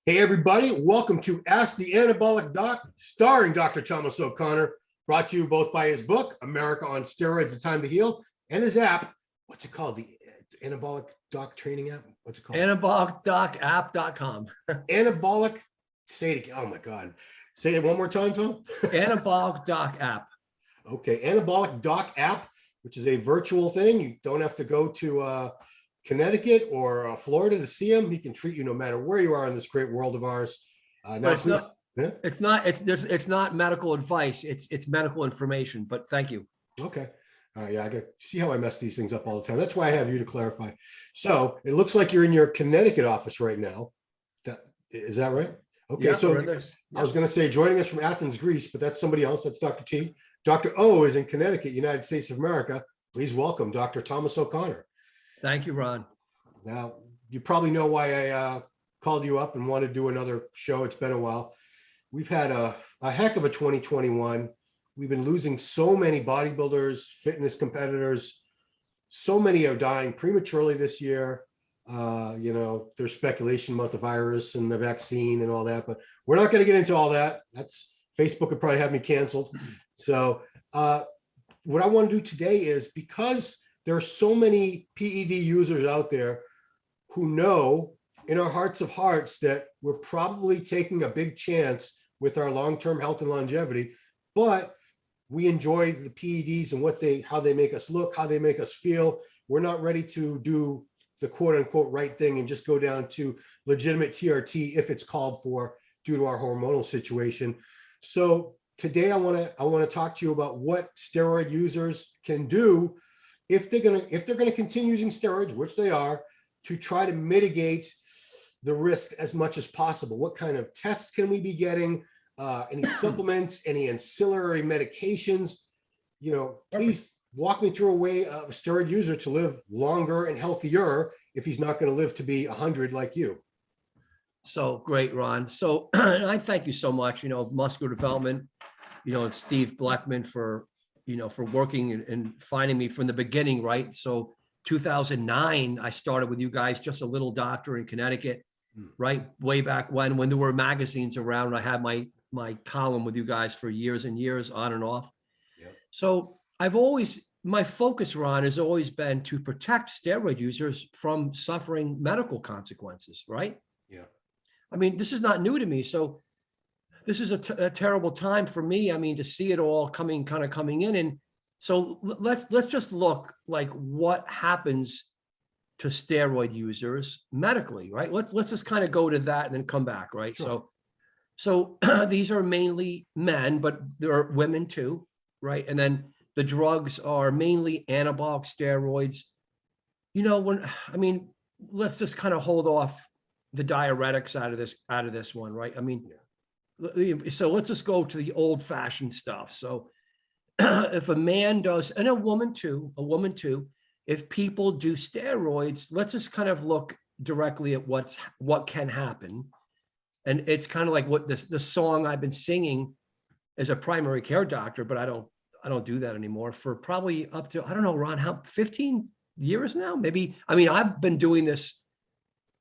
Hey, everybody, welcome to Ask the Anabolic Doc, starring Dr. Thomas O'Connor, brought to you both by his book, America on Steroids, The Time to Heal, and his app. What's it called? The Anabolic Doc Training app? What's it called? AnabolicDocApp.com. Anabolic, say it again. Oh, my God. Say it one more time, Tom. Anabolic Doc app. Okay, Anabolic Doc app, which is a virtual thing. You don't have to go to Connecticut or Florida to see him. He can treat you no matter where you are in this great world of ours. Now, it's not medical advice. It's medical information. But thank you. Okay. Yeah, I see how I mess these things up all the time. That's why I have you to clarify. So it looks like you're in your Connecticut office right now. Is that right? Okay. Yeah, so I was going to say joining us from Athens, Greece, but that's somebody else. That's Dr. T. Dr. O is in Connecticut, United States of America. Please welcome Dr. Thomas O'Connor. Thank you, Ron. Now, you probably know why I called you up and wanted to do another show. It's been a while. We've had a heck of a 2021. We've been losing so many bodybuilders, fitness competitors. So many are dying prematurely this year. There's speculation about the virus and the vaccine and all that, but we're not going to get into all that. Facebook would probably have me canceled. So what I want to do today is, because there are so many PED users out there who know in our hearts of hearts that we're probably taking a big chance with our long-term health and longevity, but we enjoy the PEDs and how they make us look, how they make us feel. We're not ready to do the quote unquote right thing and just go down to legitimate TRT if it's called for due to our hormonal situation. So today I want to talk to you about what steroid users can do if they're going to continue using steroids, which they are, to try to mitigate the risk as much as possible. What kind of tests can we be getting? Any supplements, any ancillary medications? Please walk me through a way of a steroid user to live longer and healthier if he's not going to live to be 100 like you. So great, Ron. So I thank you so much. Muscular Development, and Steve Blackman for working and finding me from the beginning, right? So 2009, I started with you guys, just a little doctor in Connecticut, right? Way back when there were magazines around. I had my column with you guys for years and years, on and off. Yep. So my focus, Ron, has always been to protect steroid users from suffering medical consequences, right? Yeah. I mean, this is not new to me. So this is a terrible time for me. I mean, to see it all coming in. And so let's just look like what happens to steroid users medically, right? Let's just kind of go to that and then come back, right? Sure. So these are mainly men, but there are women too, right? And then the drugs are mainly anabolic steroids. Let's just kind of hold off the diuretics out of this one, right? I mean, so let's just go to the old fashioned stuff. So if a man does, and a woman too, if people do steroids, let's just kind of look directly at what can happen. And it's kind of like what the song I've been singing as a primary care doctor, but I don't do that anymore for probably up to, I don't know, Ron, 15 years now, maybe. I mean, I've been doing this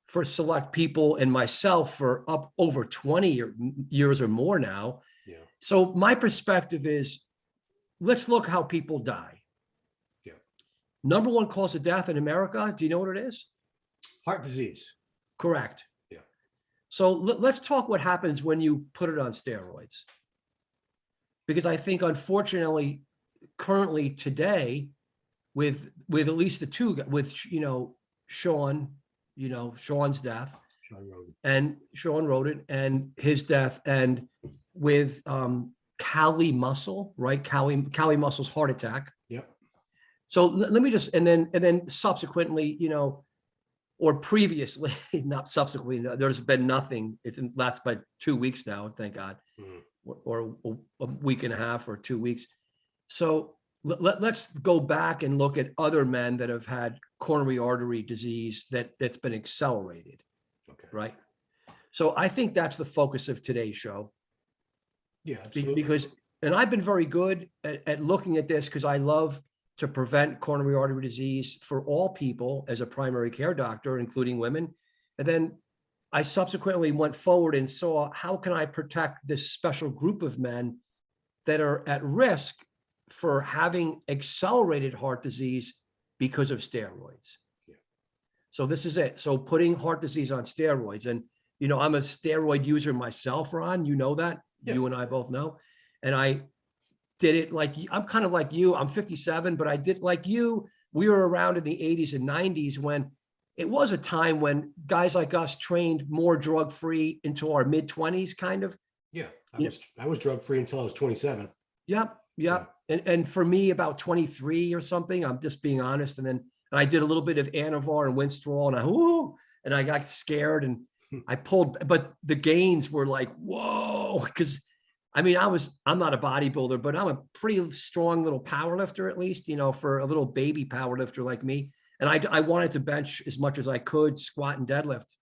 for select people and myself for up over 20 years or more now. Yeah. So my perspective is, let's look how people die. Yeah. Number one cause of death in America, do you know what it is? Heart disease. Correct. Yeah. So let's talk what happens when you put it on steroids. Because I think, unfortunately, currently today, with at least the two, with Sean's death, Sean Roden and his death, and with Cali Muscle, right? Cali Muscle's heart attack. Yep. So let me just, and then subsequently, or previously, not subsequently, there's been nothing. It's last by 2 weeks now, thank God, or a week and a half or 2 weeks. So let's go back and look at other men that have had coronary artery disease that's been accelerated. Okay. Right. So I think that's the focus of today's show. Yeah, absolutely. And I've been very good at looking at this because I love to prevent coronary artery disease for all people as a primary care doctor, including women. And then I subsequently went forward and saw how can I protect this special group of men that are at risk for having accelerated heart disease because of steroids. Yeah. So this is it. So putting heart disease on steroids, and I'm a steroid user myself, Ron. You know that. Yeah. You and I both know. And I did it like, I'm kind of like you. I'm 57, but I did like you. We were around in the 80s and 90s when it was a time when guys like us trained more drug-free into our mid-20s, kind of. Yeah, I was drug-free until I was 27. Yep. And for me, about 23 or something, I'm just being honest. And I did a little bit of Anavar and Winstrol, and I got scared and I pulled, but the gains were like, whoa, because I'm not a bodybuilder, but I'm a pretty strong little power lifter, at least, for a little baby power lifter like me. And I wanted to bench as much as I could, squat and deadlift,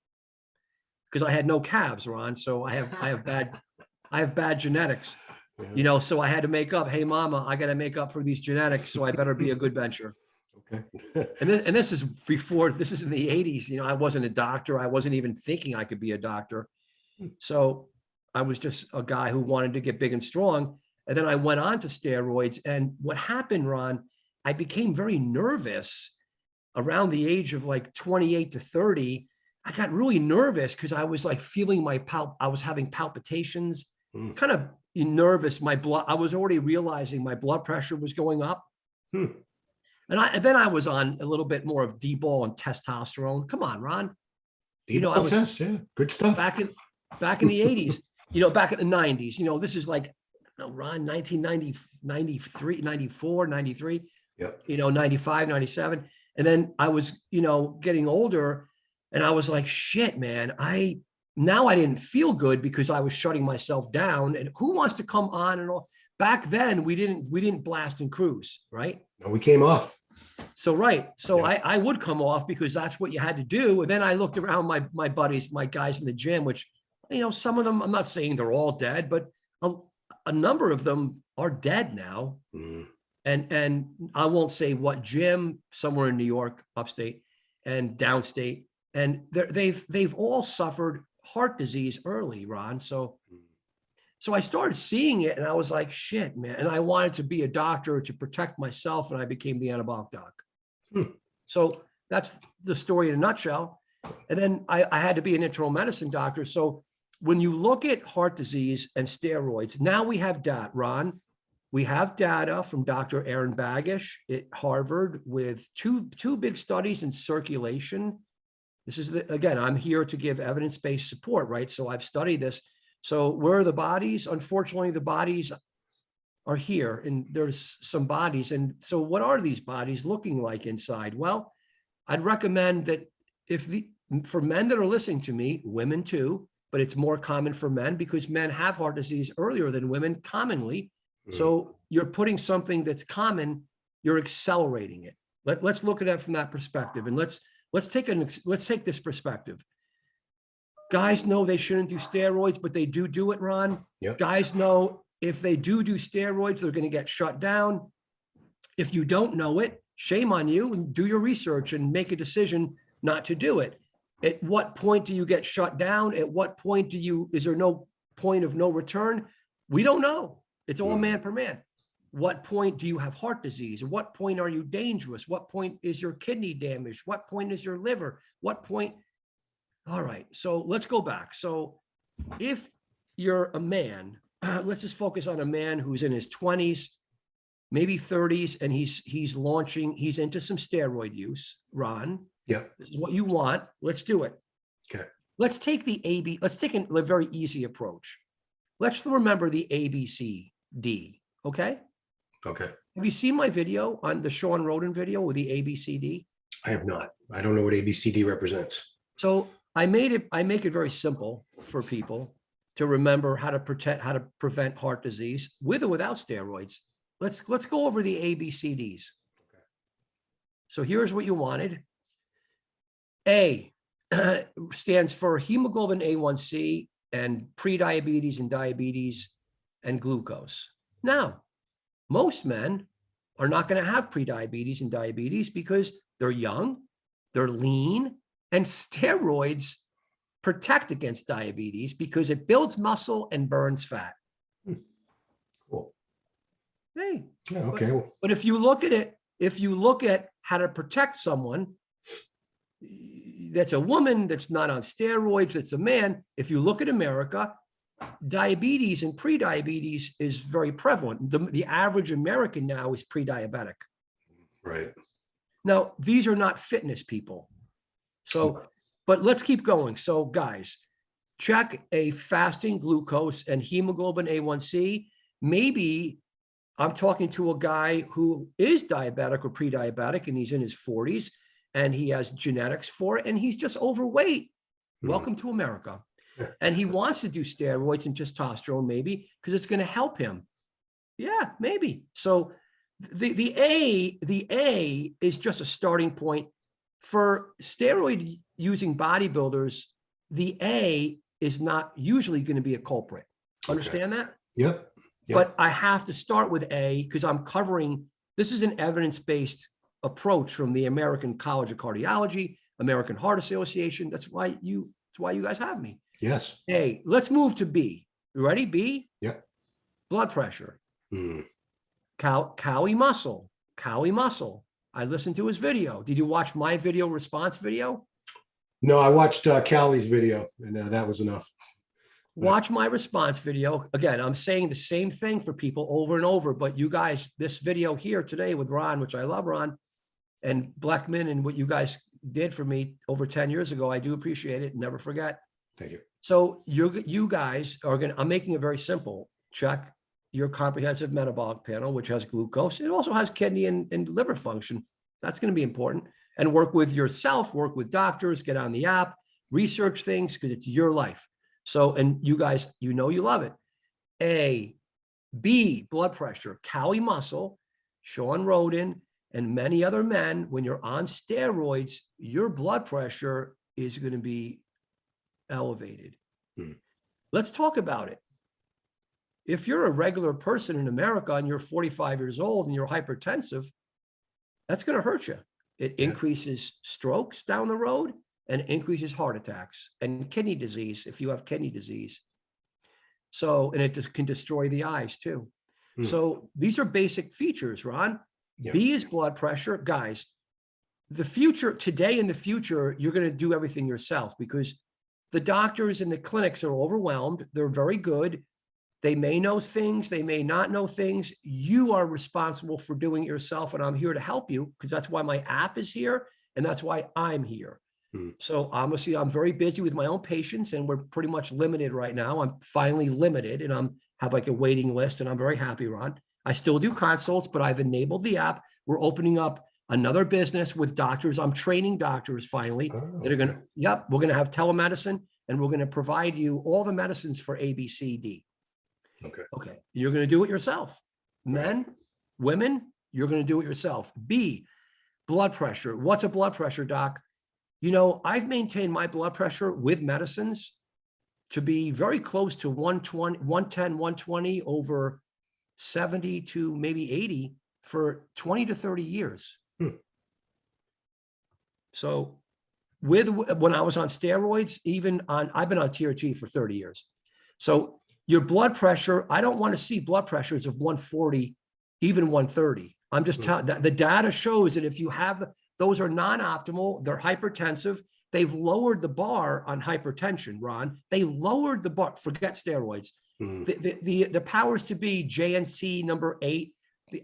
because I had no calves, Ron. So I have bad genetics, Yeah. so I had to make up. Hey, mama, I got to make up for these genetics. So I better be a good bencher. Okay. And this is before, this is in the 80s. I wasn't a doctor. I wasn't even thinking I could be a doctor. So I was just a guy who wanted to get big and strong. And then I went on to steroids. And what happened, Ron, I became very nervous around the age of like 28 to 30. I got really nervous because I was like feeling I was having palpitations, kind of nervous. I was already realizing my blood pressure was going up. And then I was on a little bit more of D-ball and testosterone. Come on, Ron. I was test, yeah, good stuff. Back in the 80s, back in the 90s, this is like, Ron, 1990, 93, 94, 93, Yep. 95, 97. And then I was, getting older and I was like, shit, man, now I didn't feel good because I was shutting myself down. And who wants to come on and all? Back then we didn't blast and cruise, right? No, we came off. So, right. So Yeah. I would come off because that's what you had to do. And then I looked around my buddies, my guys in the gym, which, some of them, I'm not saying they're all dead, but a number of them are dead now. And I won't say what gym, somewhere in New York, upstate and downstate. And they've all suffered heart disease early, Ron. So I started seeing it and I was like, shit, man. And I wanted to be a doctor to protect myself. And I became the anabolic doc. So that's the story in a nutshell. And then I had to be an internal medicine doctor. So when you look at heart disease and steroids, now we have data, Ron. We have data from Dr. Aaron Bagish at Harvard with two big studies in circulation. This is again, I'm here to give evidence-based support, right? So I've studied this. So where are the bodies? Unfortunately, the bodies are here and there's some bodies. And so what are these bodies looking like inside? Well, I'd recommend that for men that are listening to me, women too, but it's more common for men because men have heart disease earlier than women commonly. So you're putting something that's common, you're accelerating it. Let's look at it from that perspective. And let's take this perspective. Guys know they shouldn't do steroids, but they do it, Ron. Yep. Guys know if they do steroids, they're going to get shut down. If you don't know it, shame on you, and do your research and make a decision not to do it. At what point do you get shut down? At what point is there no point of no return? We don't know. It's all man per man. What point do you have heart disease? At what point are you dangerous? What point is your kidney damaged? What point is your liver? What point? All right. So let's go back. So if you're a man, let's just focus on a man who's in his 20s, maybe 30s, and he's into some steroid use, Ron. Yeah. This is what you want. Let's do it. Okay. Let's take a very easy approach. Let's remember the ABCD. Okay. Okay. Have you seen my video on the Sean Roden video with the ABCD? I have not. I don't know what ABCD represents. So I make it very simple for people to remember how to prevent heart disease with or without steroids. Let's go over the ABCDs. Okay. So here's what you wanted. A stands for hemoglobin A1C and prediabetes and diabetes and glucose. Now, most men are not going to have prediabetes and diabetes because they're young, they're lean, and steroids protect against diabetes because it builds muscle and burns fat. Cool. Hey, Yeah, okay. Well, but if you look at it, if you look at how to protect someone, that's a woman, that's not on steroids, that's a man. If you look at America, diabetes and pre-diabetes is very prevalent. The average American now is pre-diabetic. right. Now, these are not fitness people. So, but let's keep going. So guys, check a fasting glucose and hemoglobin A1C. Maybe I'm talking to a guy who is diabetic or pre-diabetic and he's in his 40s and he has genetics for it and he's just overweight. Welcome to America. And he wants to do steroids and testosterone maybe because it's going to help him. Yeah, maybe. So the A is just a starting point for steroid using bodybuilders. The A is not usually going to be a culprit. Understand that? Yep. But I have to start with A because I'm covering, this is an evidence-based approach from the American College of Cardiology, American Heart Association. That's why you guys have me. Yes. A, let's move to B. You ready? B? Yep. Blood pressure. Mm. Cowie muscle. I listened to his video. Did you watch my video response video? No, I watched Callie's video and that was enough. Watch my response video. Again, I'm saying the same thing for people over and over, but you guys, this video here today with Ron, which I love Ron, and Blackman and what you guys did for me over 10 years ago, I do appreciate it. Never forget. Thank you. So you guys are going to, I'm making it very simple. Check your comprehensive metabolic panel, which has glucose. It also has kidney and liver function. That's going to be important. And work with yourself, work with doctors, get on the app, research things because it's your life. So, and you guys, you know, you love it. A, B, blood pressure, Cowie muscle, Sean Roden, and many other men, when you're on steroids, your blood pressure is going to be elevated. Let's talk about it. If you're a regular person in America and you're 45 years old and you're hypertensive, that's going to hurt you. It increases strokes down the road and increases heart attacks and kidney disease if you have kidney disease. So, and it just can destroy the eyes too. So these are basic features, Ron. B is blood pressure. Guys, the future, today and the future, you're going to do everything yourself because the doctors and the clinics are overwhelmed. They're very good. They may know things. They may not know things. You are responsible for doing it yourself. And I'm here to help you because that's why my app is here. And that's why I'm here. So honestly, I'm very busy with my own patients and we're pretty much limited right now. I'm finally limited and have like a waiting list and I'm very happy, Ron. I still do consults, but I've enabled the app. We're opening up another business with doctors. I'm training doctors finally that are going to, we're going to have telemedicine and we're going to provide you all the medicines for A, B, C, D. Okay. You're going to do it yourself. Men, women, you're going to do it yourself. B, blood pressure. What's a blood pressure, doc? You know, I've maintained my blood pressure with medicines to be very close to 120, 110, 120 over 70 to maybe 80 for 20 to 30 years. So when I was on steroids, I've been on TRT for 30 years. So your blood pressure, I don't want to see blood pressures of 140, even 130. I'm just telling that the data shows that if you have, those are non-optimal, they're hypertensive. They've lowered the bar on hypertension, Ron. They lowered the bar, forget steroids. The powers to be JNC number 8,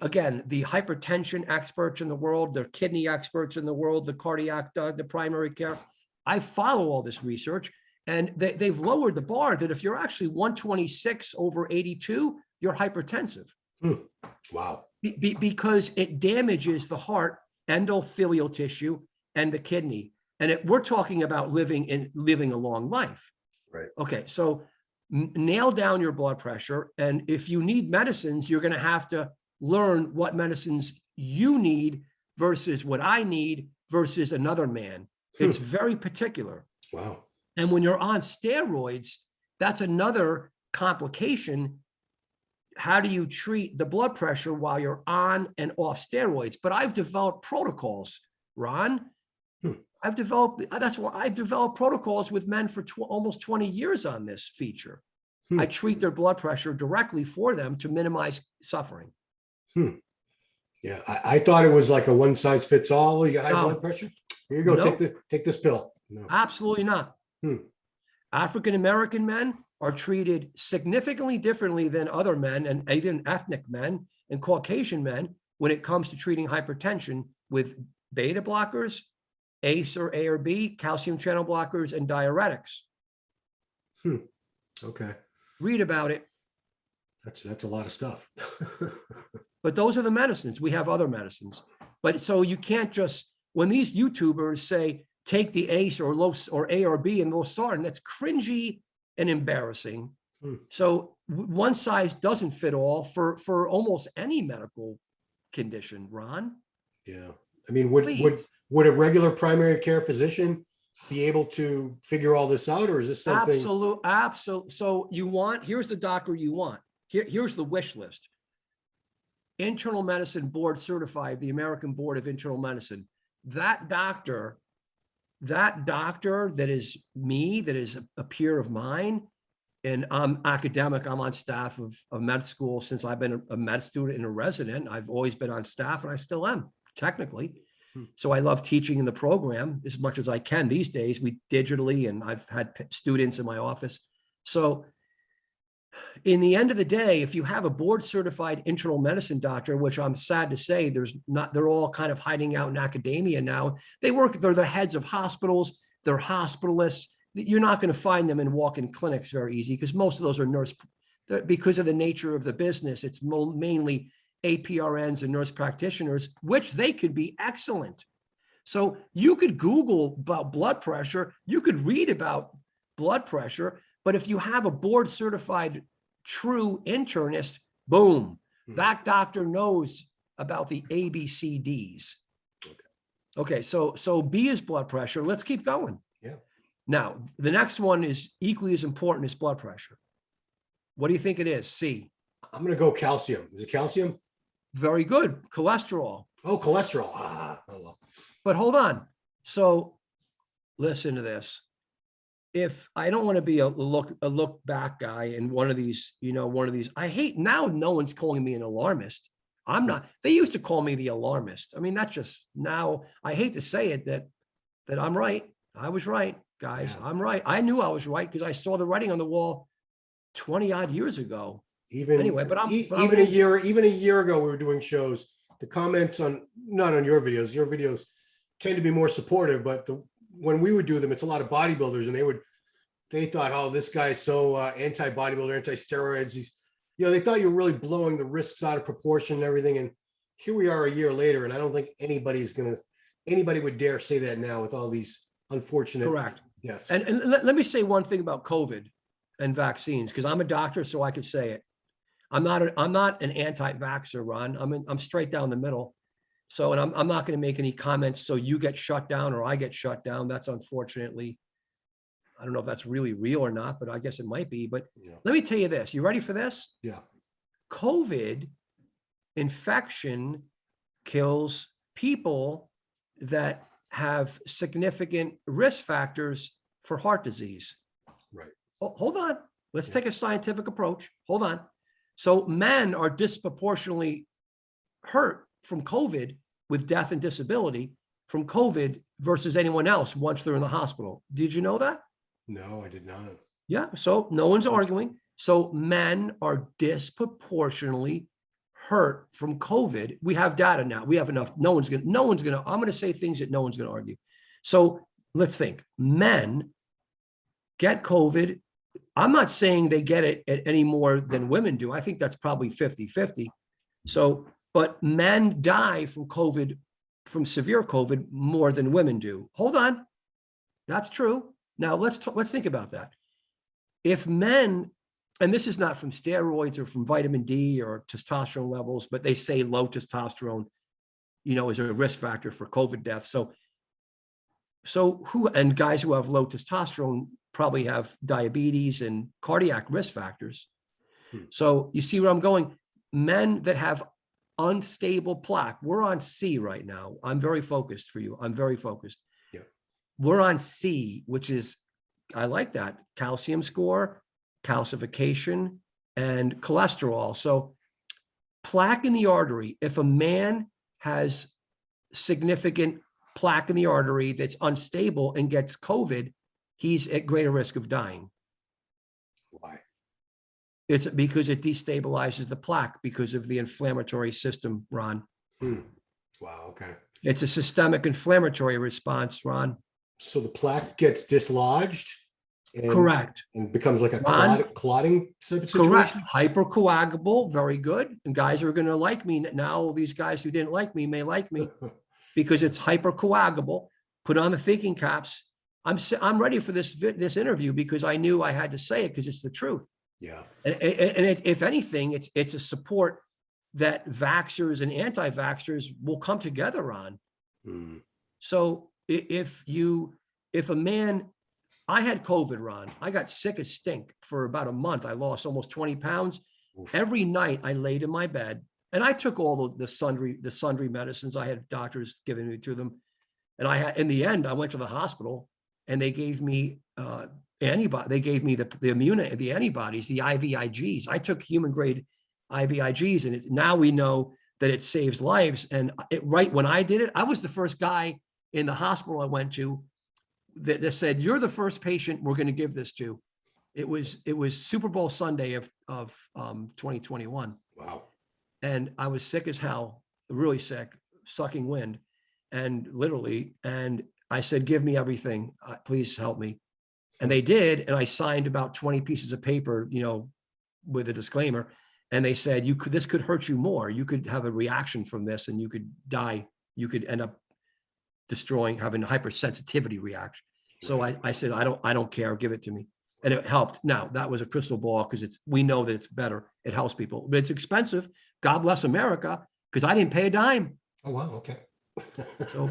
again, the hypertension experts in the world, the kidney experts in the world, the cardiac, the primary care. I follow all this research and they've lowered the bar that if you're actually 126 over 82, you're hypertensive. Wow. Because it damages the heart, endothelial tissue, and the kidney. And we're talking about living a long life. Right. Okay. So nail down your blood pressure. And if you need medicines, you're going to have to learn what medicines you need versus what I need versus another man. It's very particular. Wow. And when you're on steroids, that's another complication. How do you treat the blood pressure while you're on and off steroids? But I've developed protocols, Ron. I've developed, that's why I've developed protocols with men for almost 20 years on this feature. I treat their blood pressure directly for them to minimize suffering. Yeah, I thought it was like a one size fits all. You got high No. blood pressure? Here you go. No. Take this pill. No. Absolutely not. African-American men are treated significantly differently than other men and even ethnic men and Caucasian men when it comes to treating hypertension with beta blockers, ACE or A or B, calcium channel blockers, and diuretics. Okay. Read about it. That's a lot of stuff. But those are the medicines. We have other medicines. But so you can't just, when these YouTubers say, take the ACE or A or B and losartan, that's cringy and embarrassing. So one size doesn't fit all for almost any medical condition, Ron. Yeah. I mean, would a regular primary care physician be able to figure all this out, or is this something? Absolute. So here's the doctor you want. Here's the wish list. Internal medicine board certified, the American Board of Internal Medicine. That doctor that is me, that is a peer of mine, and I'm academic, I'm on staff of med school since I've been a med student and a resident. I've always been on staff and I still am, technically. So I love teaching in the program as much as I can these days. We digitally, and I've had students in my office. So in the end of the day, if you have a board certified internal medicine doctor, which I'm sad to say they're all kind of hiding out in academia now. They're the heads of hospitals, they're hospitalists. You're not going to find them in walk-in clinics very easy because most of those are because of the nature of the business. It's mainly APRNs and nurse practitioners, which they could be excellent. So you could Google about blood pressure, you could read about blood pressure, but if you have a board certified true internist, boom, that doctor knows about the ABCDs. Okay, so B is blood pressure. Let's keep going. Yeah. Now, the next one is equally as important as blood pressure. What do you think it is? C. I'm going to go calcium. Is it calcium? Very good. Cholesterol. Oh, cholesterol. Oh, well. But hold on. So listen to this. If I don't want to be a look back guy and one of these, I hate now, no one's calling me an alarmist. I'm not. They used to call me the alarmist. I mean, that's just now, I hate to say it, that I'm right. I was right, guys. Yeah. I'm right. I knew I was right because I saw the writing on the wall 20 odd years ago. Anyway, but even a year ago, we were doing shows. The comments not on your videos tend to be more supportive, but when we would do them, it's a lot of bodybuilders, and they thought, oh, this guy's so anti-bodybuilder, anti-steroids. They thought you were really blowing the risks out of proportion and everything. And here we are a year later, and I don't think anybody would dare say that now with all these unfortunate. Correct. Yes. And let me say one thing about COVID and vaccines, because I'm a doctor, so I could say it. I'm not an anti-vaxxer, Ron. I'm straight down the middle. So, and I'm not going to make any comments. So you get shut down or I get shut down. That's unfortunately, I don't know if that's really real or not, but I guess it might be. But yeah. Let me tell you this. You ready for this? Yeah. COVID infection kills people that have significant risk factors for heart disease. Right. Oh, hold on. Let's take a scientific approach. Hold on. So men are disproportionately hurt from COVID with death and disability from COVID versus anyone else once they're in the hospital. Did you know that? No, I did not. Yeah. So no one's arguing. So men are disproportionately hurt from COVID. We have data now. We have enough. I'm going to say things that no one's going to argue. So let's think. Men get COVID. I'm not saying they get it any more than women do. I think that's probably 50-50. So, but men die from COVID, from severe COVID, more than women do. Hold on. That's true. Now let's think about that. If men, and this is not from steroids or from vitamin D or testosterone levels, but they say low testosterone, is a risk factor for COVID death. So and guys who have low testosterone probably have diabetes and cardiac risk factors. So you see where I'm going? Men that have unstable plaque, we're on C right now. I'm very focused for you. I'm very focused. Yeah. We're on C, which is, I like that, calcium score, calcification, and cholesterol. So plaque in the artery, if a man has significant plaque in the artery that's unstable and gets COVID, he's at greater risk of dying. Why? It's because it destabilizes the plaque because of the inflammatory system, Ron. Wow. Okay. It's a systemic inflammatory response, Ron. So the plaque gets dislodged and, Correct. and becomes like a Ron, clotting situation. correct. Hypercoagable, very good. And guys are going to like me now. These guys who didn't like me may like me because it's hypercoagable. Put on the thinking caps. I'm ready for this interview because I knew I had to say it because it's the truth. Yeah. And if anything, it's a support that vaxxers and anti-vaxxers will come together on. So if a man, I had COVID, Ron, I got sick as stink for about a month. I lost almost 20 pounds. Oof. Every night I laid in my bed and I took all the sundry medicines. I had doctors giving me to them. And in the end, I went to the hospital and they gave me antibody. They gave me the antibodies, the IVIGs. I took human grade IVIGs, and now we know that it saves lives. And right when I did it, I was the first guy in the hospital I went to that said, "You're the first patient we're going to give this to." It was Super Bowl Sunday of 2021. Wow. And I was sick as hell, really sick, sucking wind, and literally. And I said, "Give me everything, please help me." And they did. And I signed about 20 pieces of paper, with a disclaimer. And they said, this could hurt you more. You could have a reaction from this and you could die. You could end up having a hypersensitivity reaction. So I said, I don't care. Give it to me. And it helped. Now that was a crystal ball because we know that it's better. It helps people, but it's expensive. God bless America, because I didn't pay a dime. Oh, wow. Okay. So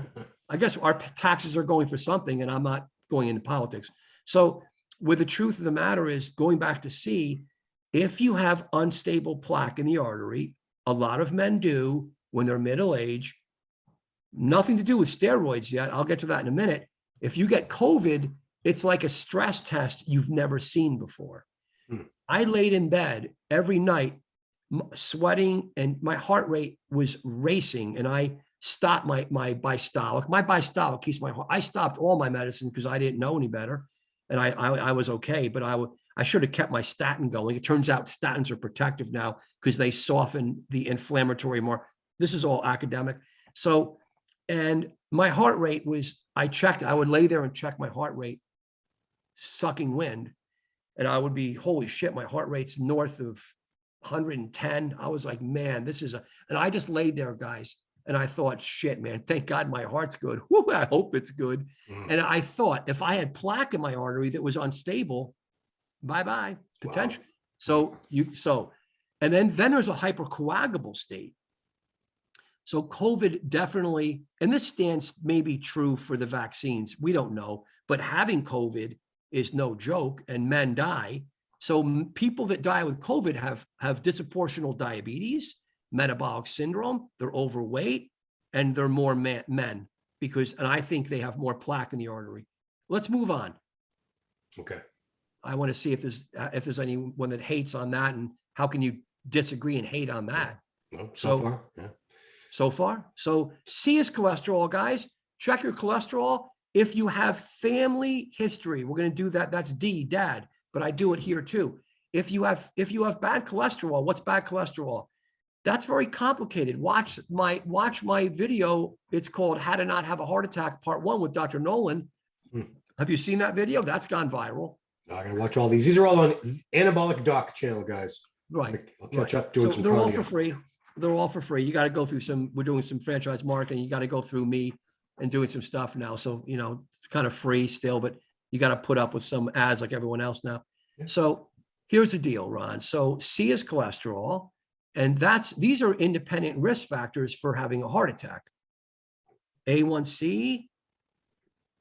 I guess our taxes are going for something, and I'm not going into politics. So with the truth of the matter is, going back to C, if you have unstable plaque in the artery, a lot of men do when they're middle age, nothing to do with steroids yet. I'll get to that in a minute. If you get COVID, it's like a stress test you've never seen before. I laid in bed every night, sweating, and my heart rate was racing, and I stopped my bistolic. My bistolic keeps my heart. I stopped all my medicine because I didn't know any better, and I was okay. But I should have kept my statin going. It turns out statins are protective now because they soften the inflammatory more. This is all academic. So, and my heart rate was, I would lay there and check my heart rate, sucking wind, and I would be, holy shit, my heart rate's north of 110. I was like, man, and I just laid there, guys. And I thought, shit, man, thank God my heart's good. Woo, I hope it's good. And I thought if I had plaque in my artery that was unstable, bye-bye, potential. Wow. And then there's a hypercoagable state. So COVID definitely, and this stance may be true for the vaccines, we don't know, but having COVID is no joke, and men die. So people that die with COVID have disproportional diabetes, metabolic syndrome, they're overweight, and they're more men and I think they have more plaque in the artery. Let's move on. Okay. I want to see if there's anyone that hates on that, and how can you disagree and hate on that? No, so far, yeah. So far. So C is cholesterol, guys. Check your cholesterol. If you have family history, we're going to do that. That's D, dad, but I do it here too. If you have bad cholesterol, what's bad cholesterol? That's very complicated. Watch my video. It's called How to Not Have a Heart Attack, Part 1 with Dr. Nolan. Have you seen that video? That's gone viral. I gotta watch all these. These are all on Anabolic Doc channel, guys. Right. I'll catch up doing some cardio. They're all for free. They're all for free. You got to go through we're doing some franchise marketing. You got to go through me and doing some stuff now. So, it's kind of free still, but you got to put up with some ads like everyone else now. Yeah. So here's the deal, Ron. So C is cholesterol, and these are independent risk factors for having a heart attack. A1C,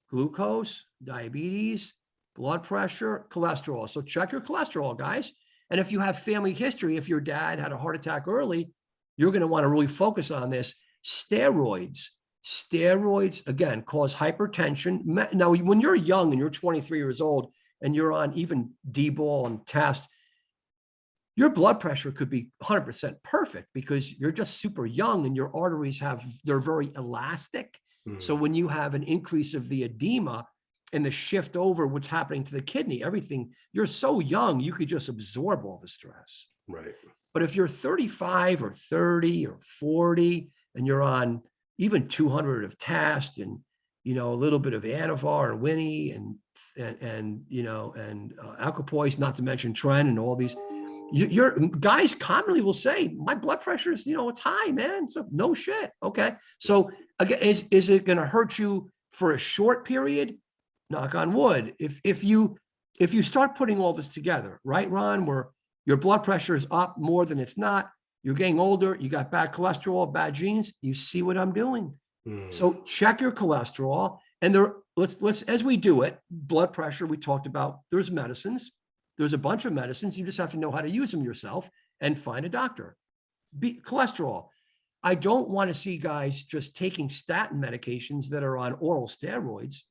glucose, diabetes, blood pressure, cholesterol. So check your cholesterol, guys. And if you have family history, if your dad had a heart attack early, you're going to want to really focus on this. Steroids. Steroids, again, cause hypertension. Now, when you're young and you're 23 years old and you're on even D-bol and test, your blood pressure could be 100% perfect because you're just super young and your arteries they're very elastic. So when you have an increase of the edema and the shift over what's happening to the kidney, everything, you're so young, you could just absorb all the stress. Right. But if you're 35 or 30 or 40 and you're on even 200 of test and, a little bit of Anavar and Winnie and Alkapoise, not to mention Tren and all these, your guys commonly will say, my blood pressure is, it's high, man. So no shit. Okay. So again, is it going to hurt you for a short period? Knock on wood. If you start putting all this together, right, Ron, where your blood pressure is up more than it's not, you're getting older, you got bad cholesterol, bad genes, you see what I'm doing. So check your cholesterol. And let's as we do it, blood pressure, we talked about, there's medicines. There's a bunch of medicines. You just have to know how to use them yourself and find a doctor. Cholesterol. I don't want to see guys just taking statin medications that are on oral steroids.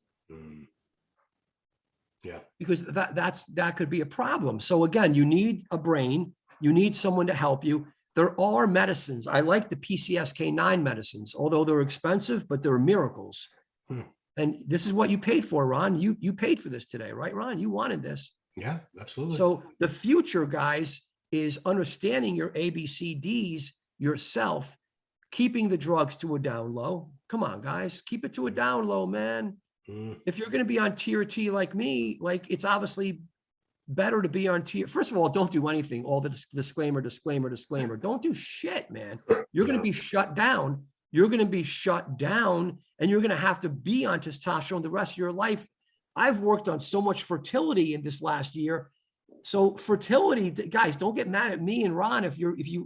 Yeah. Because that could be a problem. So again, you need a brain. You need someone to help you. There are medicines. I like the PCSK9 medicines, although they're expensive, but they're miracles. And this is what you paid for, Ron. You paid for this today, right, Ron? You wanted this. Yeah, absolutely. So the future, guys, is understanding your ABCDs yourself, keeping the drugs to a down low. Come on, guys, keep it to a down low, man. If you're going to be on tier T like me, like it's obviously better to be on tier. First of all, don't do anything. All the disclaimer. Don't do shit, man. You're going to be shut down. You're going to be shut down and you're going to have to be on testosterone the rest of your life. I've worked on so much fertility in this last year. So fertility, guys, don't get mad at me and Ron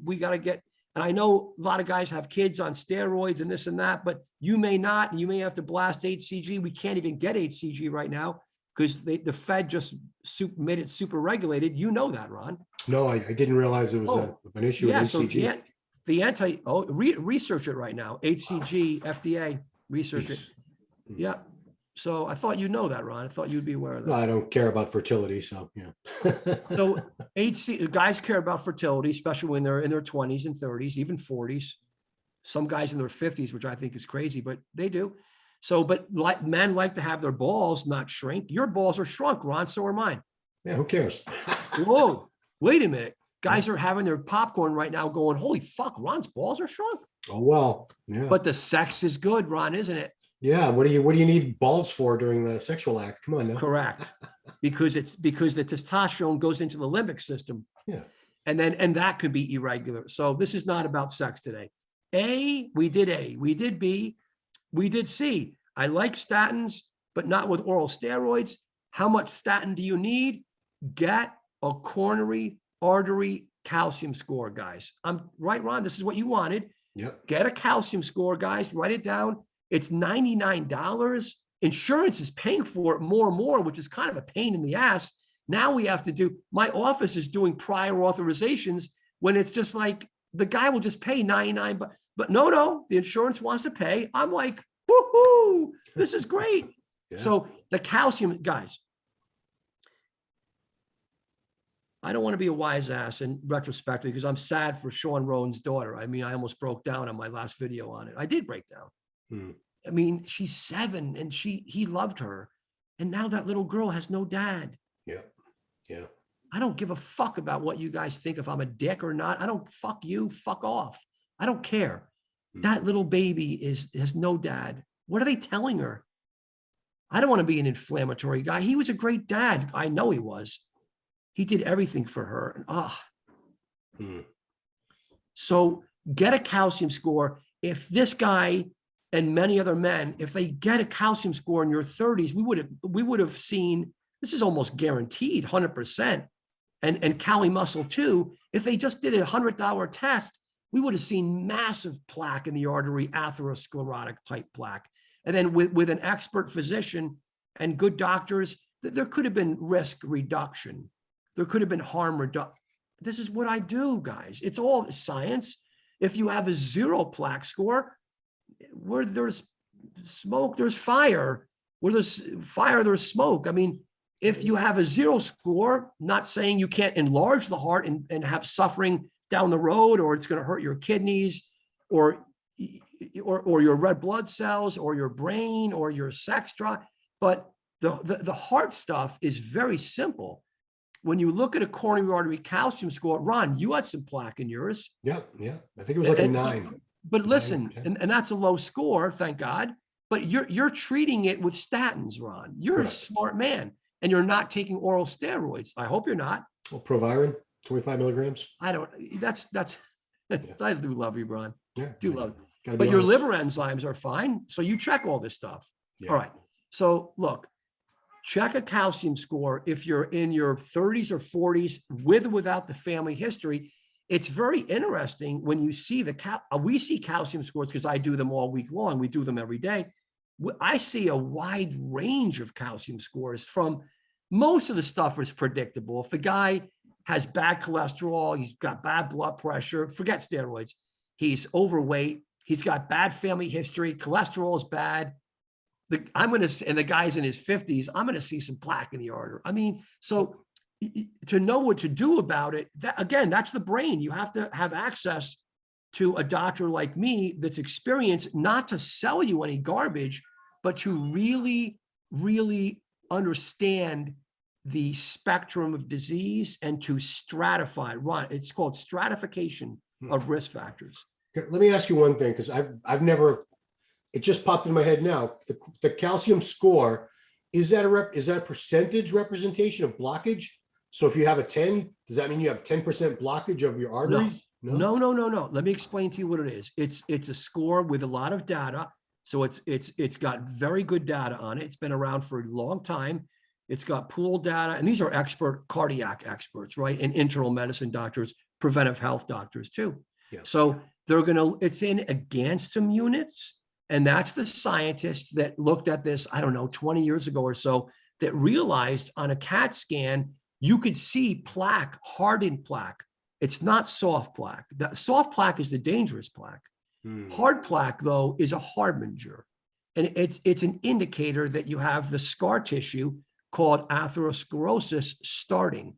we got to get, and I know a lot of guys have kids on steroids and this and that, but you may not, and you may have to blast HCG. We can't even get HCG right now because the Fed just made it super regulated. You know that, Ron. No, I didn't realize it was an issue with HCG. So research it right now. HCG, FDA, research it. Yeah. So I thought you know that, Ron. I thought you'd be aware of that. No, I don't care about fertility, so yeah. So guys care about fertility, especially when they're in their 20s and 30s, even 40s. Some guys in their 50s, which I think is crazy, but they do. So, but men like to have their balls not shrink. Your balls are shrunk, Ron. So are mine. Yeah, who cares? Whoa, wait a minute. Guys are having their popcorn right now going, holy fuck, Ron's balls are shrunk. Oh, well, yeah. But the sex is good, Ron, isn't it? Yeah. What do you need balls for during the sexual act? Come on now. Correct. Because the testosterone goes into the limbic system. Yeah. And that could be irregular. So this is not about sex today. We did B, we did C. I like statins, but not with oral steroids. How much statin do you need? Get a coronary artery calcium score, guys. I'm right, Ron. This is what you wanted. Yep. Get a calcium score, guys. Write it down. It's $99. Insurance is paying for it more and more, which is kind of a pain in the ass. Now we have to do, my office is doing prior authorizations when it's just like, the guy will just pay $99, but no, the insurance wants to pay. I'm like, woohoo, this is great. Yeah. So the calcium, guys, I don't want to be a wise ass in retrospect because I'm sad for Sean Rowan's daughter. I mean, I almost broke down on my last video on it. I did break down. I mean, she's 7 and he loved her. And now that little girl has no dad. Yeah. Yeah. I don't give a fuck about what you guys think if I'm a dick or not. I don't fuck you, fuck off. I don't care. That little baby has no dad. What are they telling her? I don't want to be an inflammatory guy. He was a great dad. I know he was. He did everything for her. And So get a calcium score. If this guy and many other men, if they get a calcium score in your 30s, we would have seen, this is almost guaranteed, 100%. And Cali muscle too. If they just did a $100 test, we would have seen massive plaque in the artery, atherosclerotic type plaque. And then with an expert physician and good doctors, there could have been risk reduction. There could have been harm reduction. This is what I do, guys. It's all science. If you have a 0 plaque score, where there's smoke, there's fire. Where there's fire, there's smoke. I mean, if you have a 0 score, not saying you can't enlarge the heart and have suffering down the road, or it's going to hurt your kidneys or your red blood cells or your brain or your sex drive. But the heart stuff is very simple. When you look at a coronary artery calcium score, Ron, you had some plaque in yours. Yeah. I think it was like a 9. But listen, 9, and that's a low score, thank God. But you're treating it with statins, Ron. You're a smart man, and you're not taking oral steroids. I hope you're not. Well, Proviron, 25 milligrams. I don't. That's. I do love you, Ron. Yeah, do love you. But your liver enzymes are fine, so you check all this stuff. Yeah. All right. So look, check a calcium score if you're in your 30s or 40s with or without the family history. It's very interesting when you see we see calcium scores because I do them all week long. We do them every day. I see a wide range of calcium scores. From most of the stuff is predictable. If the guy has bad cholesterol, he's got bad blood pressure, forget steroids. He's overweight. He's got bad family history. Cholesterol is bad. And the guy's in his 50s, I'm going to see some plaque in the artery. I mean, so to know what to do about it, that's the brain. You have to have access to a doctor like me that's experienced, not to sell you any garbage, but to really, really understand the spectrum of disease and to stratify. Ron, it's called stratification of risk factors. Okay, let me ask you one thing, because I've never, it just popped in my head now. The calcium score, is that a percentage representation of blockage? So if you have a 10, does that mean you have 10% blockage of your arteries? No. Let me explain to you what it is. It's a score with a lot of data. So it's got very good data on it. It's been around for a long time. It's got pooled data, and these are cardiac experts, right? And internal medicine doctors, preventive health doctors too. Yeah. So it's in Aganstum units. And that's the scientists that looked at this, I don't know, 20 years ago or so, that realized on a CAT scan, you could see plaque, hardened plaque. It's not soft plaque. That soft plaque is the dangerous plaque. Hard plaque, though, is a harbinger. And it's an indicator that you have the scar tissue called atherosclerosis starting.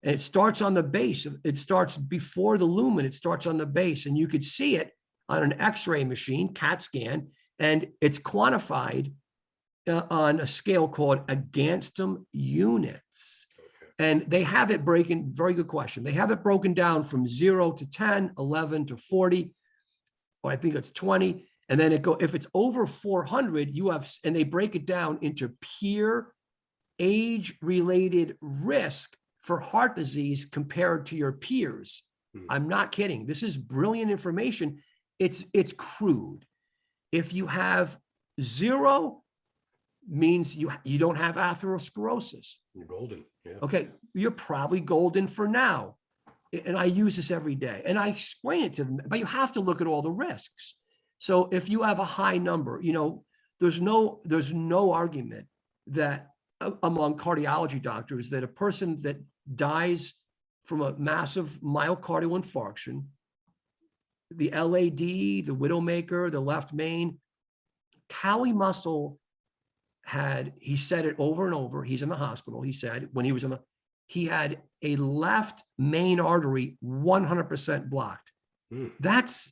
And it starts on the base. It starts before the lumen. It starts on the base. And you could see it on an X-ray machine, CAT scan, and it's quantified on a scale called Aganstum units. And they have it very good question. They have it broken down from 0 to 10, 11 to 40, or I think it's 20. And then if it's over 400, and they break it down into peer age-related risk for heart disease compared to your peers. I'm not kidding. This is brilliant information. It's crude. If you have 0, means you don't have atherosclerosis. You're golden. Yeah. Okay, you're probably golden for now. And I use this every day, and I explain it to them, but you have to look at all the risks. So if you have a high number, there's no argument that among cardiology doctors that a person that dies from a massive myocardial infarction, the LAD, the widowmaker, the left main, Cali Muscle he said it over and over. He's in the hospital. He said when he had a left main artery 100% blocked. That's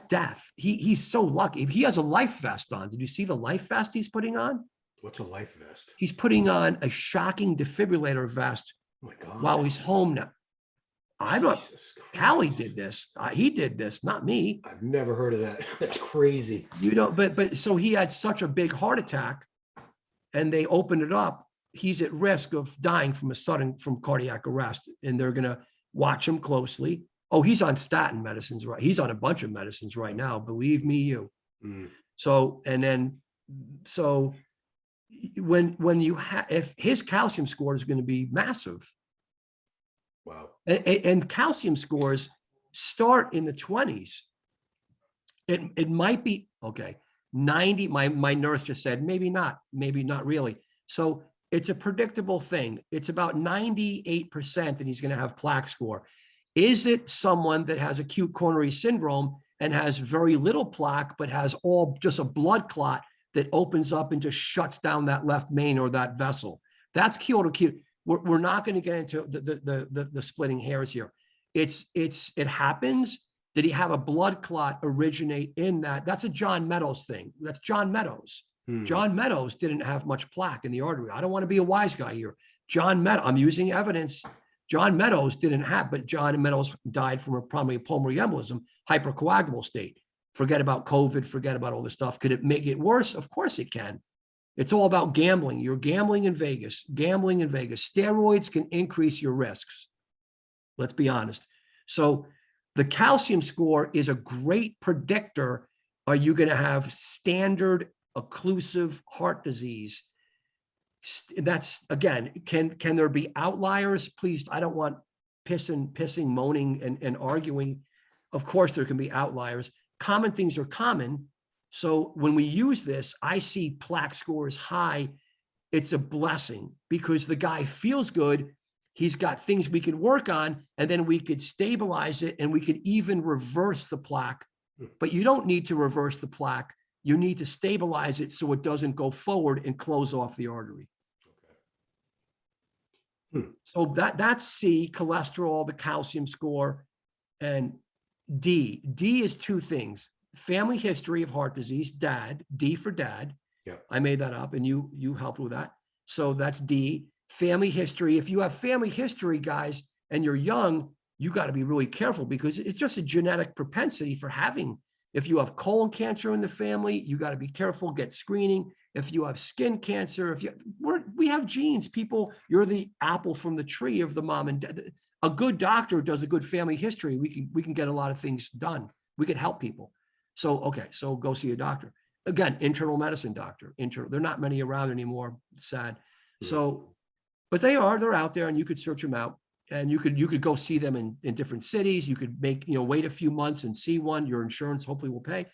death. He's so lucky. He has a life vest on. Did you see the life vest he's putting on? What's a life vest? He's putting on a shocking defibrillator vest while he's home now. Callie did this. He did this, not me. I've never heard of that. That's crazy. But so he had such a big heart attack and they opened it up. He's at risk of dying from cardiac arrest, and they're going to watch him closely. Oh, he's on statin medicines, right? He's on a bunch of medicines right now. Believe me, you. So when you if his calcium score is going to be massive. Wow. And calcium scores start in the 20s. It might be, okay, 90, my nurse just said, maybe not really. So it's a predictable thing. It's about 98% that he's going to have plaque score. Is it someone that has acute coronary syndrome and has very little plaque, but has all just a blood clot that opens up and just shuts down that left main or that vessel. That's acute acute. We're not going to get into the splitting hairs here. It happens. Did he have a blood clot originate in that? That's a John Meadows thing. That's John Meadows. John Meadows didn't have much plaque in the artery. I don't want to be a wise guy here. John Meadows, I'm using evidence. John Meadows didn't have, but John Meadows died from a primary pulmonary embolism, hypercoagulable state. Forget about COVID, forget about all this stuff. Could it make it worse? Of course it can. It's all about gambling. You're gambling in Vegas, Steroids can increase your risks. Let's be honest. So the calcium score is a great predictor. Are you going to have standard occlusive heart disease? That's, again, can there be outliers? Please, I don't want pissing, moaning, and arguing. Of course, there can be outliers. Common things are common. So when we use this, I see plaque scores high. It's a blessing because the guy feels good. He's got things we can work on, and then we could stabilize it, and we could even reverse the plaque. But you don't need to reverse the plaque. You need to stabilize it so it doesn't go forward and close off the artery. So that's C, cholesterol, the calcium score, and D. D is two things: family history of heart disease, dad, D for dad. Yeah. I made that up, and you helped with that. So that's D. Family history. If you have family history, guys, and you're young, you got to be really careful because it's just a genetic propensity for having. If you have colon cancer in the family, you got to be careful, get screening. If you have skin cancer, we have genes, people, you're the apple from the tree of the mom and dad. A good doctor does a good family history. We can get a lot of things done. We can help people. So, okay, so go see a doctor. Again, internal medicine doctor. There are not many around anymore. It's sad. So, but they're out there, and you could search them out, and you could go see them in different cities. You could wait a few months and see one. Your insurance hopefully will pay.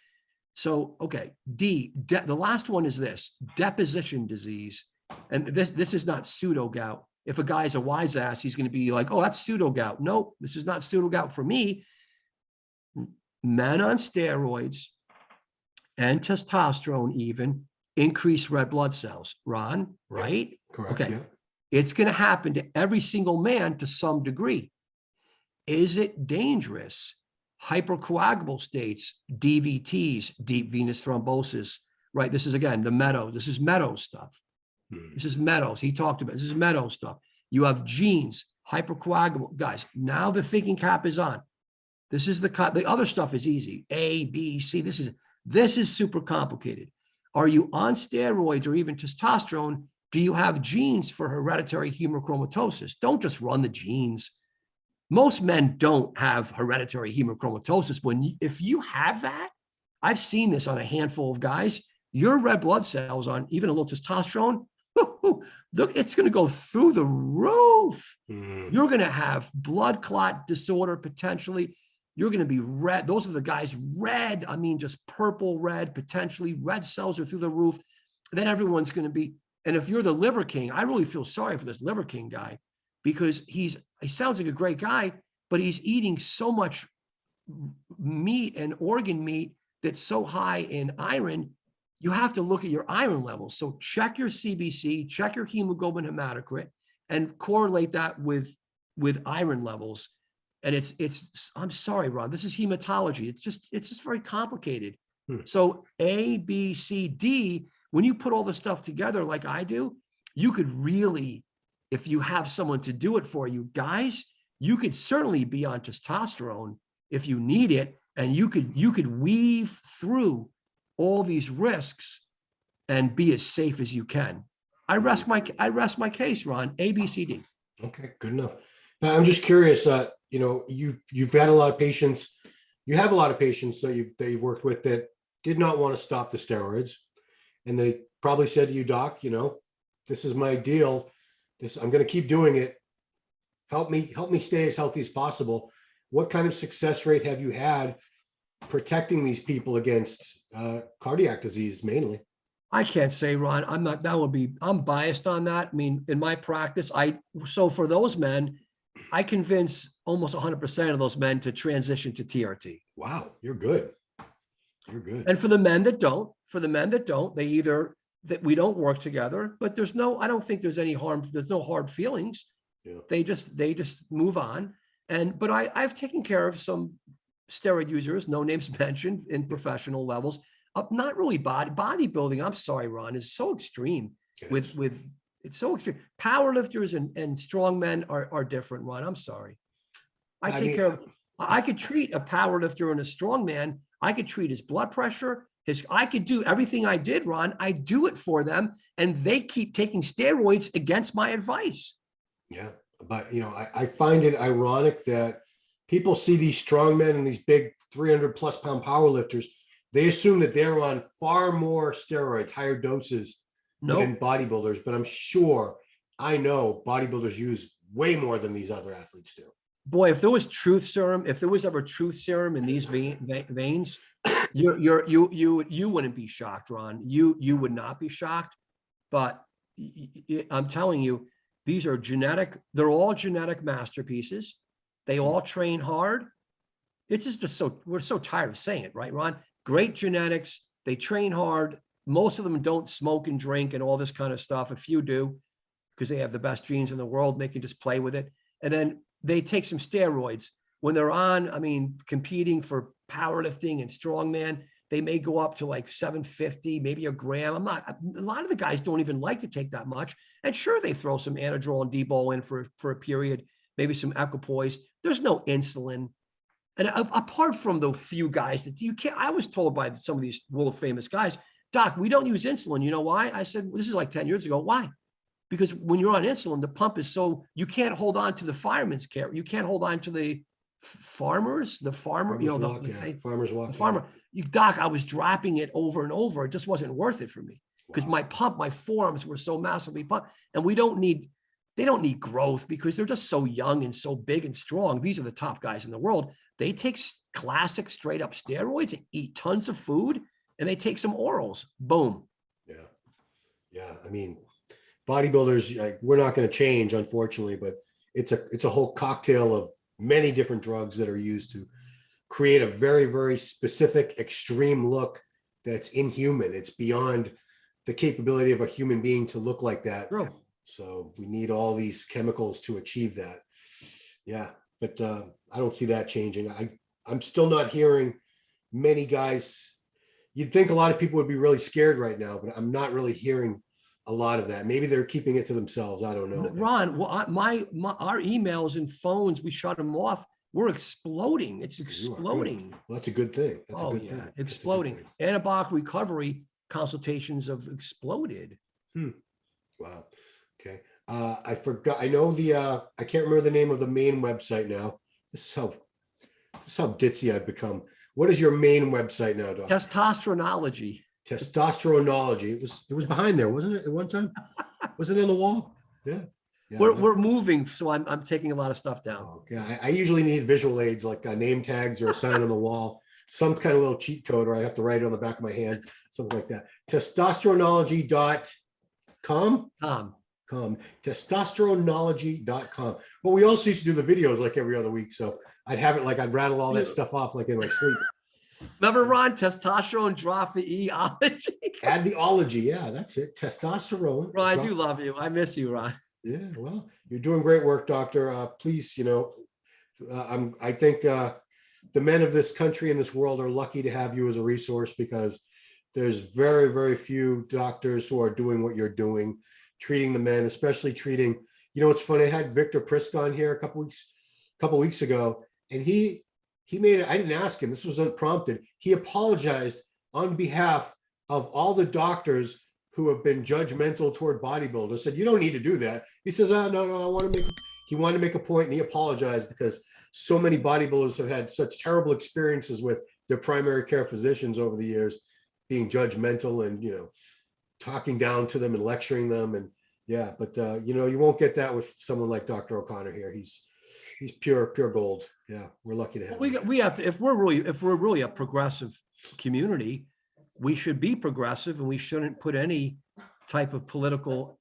So, okay, D, the last one is this: deposition disease. And this is not pseudo gout. If a guy's a wise ass, he's going to be like, oh, that's pseudo gout. Nope, this is not pseudo gout for me. Men on steroids and testosterone even increase red blood cells. Ron, right? Correct. Okay. Yeah. It's going to happen to every single man to some degree. Is it dangerous? Hypercoagulable states, DVTs, deep venous thrombosis, right? This is, again, the Meadows. This is Meadows stuff. This is Meadows. He talked about this is Meadows stuff. You have genes, hypercoagulable. Guys, now the thinking cap is on. This is the other stuff is easy. A, B, C. This is super complicated. Are you on steroids or even testosterone? Do you have genes for hereditary hemochromatosis? Don't just run the genes. Most men don't have hereditary hemochromatosis. If you have that, I've seen this on a handful of guys, your red blood cells on even a little testosterone, look, it's going to go through the roof. You're going to have blood clot disorder potentially. You're going to be red. Those are the guys red. I mean, just purple red, potentially red cells are through the roof. Then everyone's going to be. And if you're the liver king, I really feel sorry for this liver king guy because he sounds like a great guy, but he's eating so much meat and organ meat that's so high in iron. You have to look at your iron levels. So check your CBC, check your hemoglobin hematocrit, and correlate that with iron levels. And it's I'm sorry, Ron, this is hematology. It's just very complicated. So A, B, C, D, when you put all the stuff together like I do, you could really, if you have someone to do it for you, guys, you could certainly be on testosterone if you need it, and you could weave through all these risks and be as safe as you can. I rest my case, Ron. A, B, C, D. Okay, good enough. Now, I'm just curious. You've had a lot of patients. You have a lot of patients that you've worked with that did not want to stop the steroids, and they probably said to you, Doc, this is my deal. I'm going to keep doing it. Help me stay as healthy as possible. What kind of success rate have you had protecting these people against cardiac disease mainly? I can't say, Ron. I'm biased on that. I mean, in my practice, so for those men, I convince almost 100% of those men to transition to TRT. Wow, you're good. You're good. And for the men that don't, they either that we don't work together, but I don't think there's any harm. There's no hard feelings. Yeah. They just move on. But I've taken care of some steroid users, no names mentioned, in professional levels. Not really bodybuilding. I'm sorry, Ron, is so extreme. Yes. With it's so extreme. Powerlifters and strong men are different, Ron. I'm sorry. I could treat a powerlifter and a strong man. I could treat his blood pressure. I could do everything I did, Ron. I do it for them, and they keep taking steroids against my advice. Yeah, but I find it ironic that people see these strong men and these big 300+ pound powerlifters. They assume that they're on far more steroids, higher doses than bodybuilders. But I know bodybuilders use way more than these other athletes do. Boy, if there was ever truth serum in these veins, you wouldn't be shocked, Ron. You would not be shocked. But I'm telling you, these are they're all genetic masterpieces. They all train hard. It's just we're so tired of saying it, right, Ron? Great genetics. They train hard. Most of them don't smoke and drink and all this kind of stuff. A few do because they have the best genes in the world and they can just play with it. And then they take some steroids when they're competing for powerlifting and strongman. They may go up to like 750, maybe a gram. A lot of the guys don't even like to take that much. And sure, they throw some Anadrol and D-bol in for a period, maybe some equipoise. There's no insulin. And apart from the few guys that you can't, I was told by some of these world famous guys, Doc, we don't use insulin. You know why? I said, this is like 10 years ago. Why? Because when you're on insulin, the pump is you can't hold on to the fireman's care. You can't hold on to the farmer, farmer's walk. Doc, I was dropping it over and over. It just wasn't worth it for me because my forearms were so massively pumped. And they don't need growth because they're just so young and so big and strong. These are the top guys in the world. They take classic straight up steroids and eat tons of food and they take some orals. Boom. Yeah. Yeah. I mean, bodybuilders, we're not going to change, unfortunately, but it's a whole cocktail of many different drugs that are used to create a very, very specific extreme look that's inhuman. It's beyond the capability of a human being to look like that. Bro. So we need all these chemicals to achieve that. Yeah. But I don't see that changing. I'm still not hearing many guys. You'd think a lot of people would be really scared right now, but I'm not really hearing a lot of that. Maybe they're keeping it to themselves. I don't know. Ron, well, our emails and phones, we shut them off. We're exploding. It's exploding. Well, that's a good thing. That's a good thing. Exploding. Anabolic recovery consultations have exploded. Wow. Okay. I forgot. I know I can't remember the name of the main website now. This is how ditzy I've become. What is your main website now, Doc? Testosteronology. Testosteronology. It was behind there, wasn't it? At one time, was it on the wall? Yeah. We're moving, so I'm taking a lot of stuff down. Okay. I usually need visual aids like name tags or a sign on the wall, some kind of little cheat code, or I have to write it on the back of my hand, something like that. Testosteronology.com. Testosteronology.com. But we also used to do the videos like every other week, so I'd rattle all that stuff off like in my sleep. Remember, Ron, testosterone, drop the E-ology. Add the ology. Yeah, that's it. Testosterone. Ron, I do love you. I miss you, Ron. Yeah, well, you're doing great work, doctor. Please, I think the men of this country and this world are lucky to have you as a resource because there's very, very few doctors who are doing what you're doing, treating the men, especially treating, it's funny. I had Victor Prisk on here a couple weeks ago, and he made it. I didn't ask him. This was unprompted. He apologized on behalf of all the doctors who have been judgmental toward bodybuilders. Said, you don't need to do that. He says, no, he wanted to make a point, and he apologized because so many bodybuilders have had such terrible experiences with their primary care physicians over the years, being judgmental and, talking down to them and lecturing them. And yeah, but you won't get that with someone like Dr. O'Connor here. He's pure gold. Yeah. We're lucky to have him. We have to, if we're really a progressive community, we should be progressive and we shouldn't put any type of political,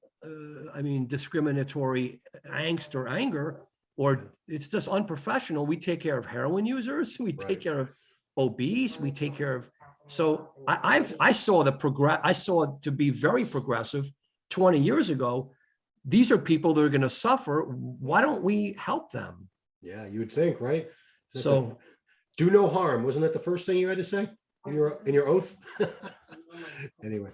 discriminatory angst or anger, or it's just unprofessional. We take care of heroin users. We take care of obese. We take care of So I saw I saw it to be very progressive 20 years ago. These are people that are going to suffer. Why don't we help them? Yeah, you would think, right? So do no harm. Wasn't that the first thing you had to say in your oath? Anyway,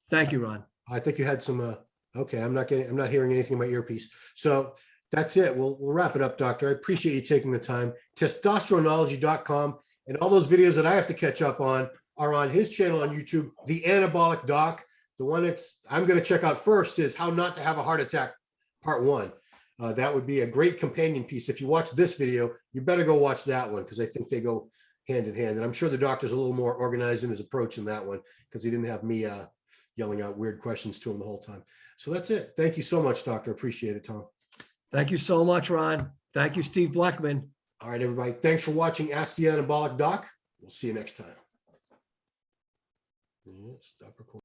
thank you, Ron. I think you had some. Okay, I'm not hearing anything about earpiece. So that's it. We'll wrap it up, doctor. I appreciate you taking the time. Testosteronology.com and all those videos that I have to catch up on are on his channel on YouTube, The Anabolic Doc. The one I'm going to check out first is How Not to Have a Heart Attack, Part 1. That would be a great companion piece. If you watch this video, you better go watch that one because I think they go hand in hand. And I'm sure the doctor's a little more organized in his approach in that one because he didn't have me yelling out weird questions to him the whole time. So that's it. Thank you so much, doctor. Appreciate it, Tom. Thank you so much, Ron. Thank you, Steve Blackman. All right, everybody. Thanks for watching Ask the Anabolic Doc. We'll see you next time. Stop recording.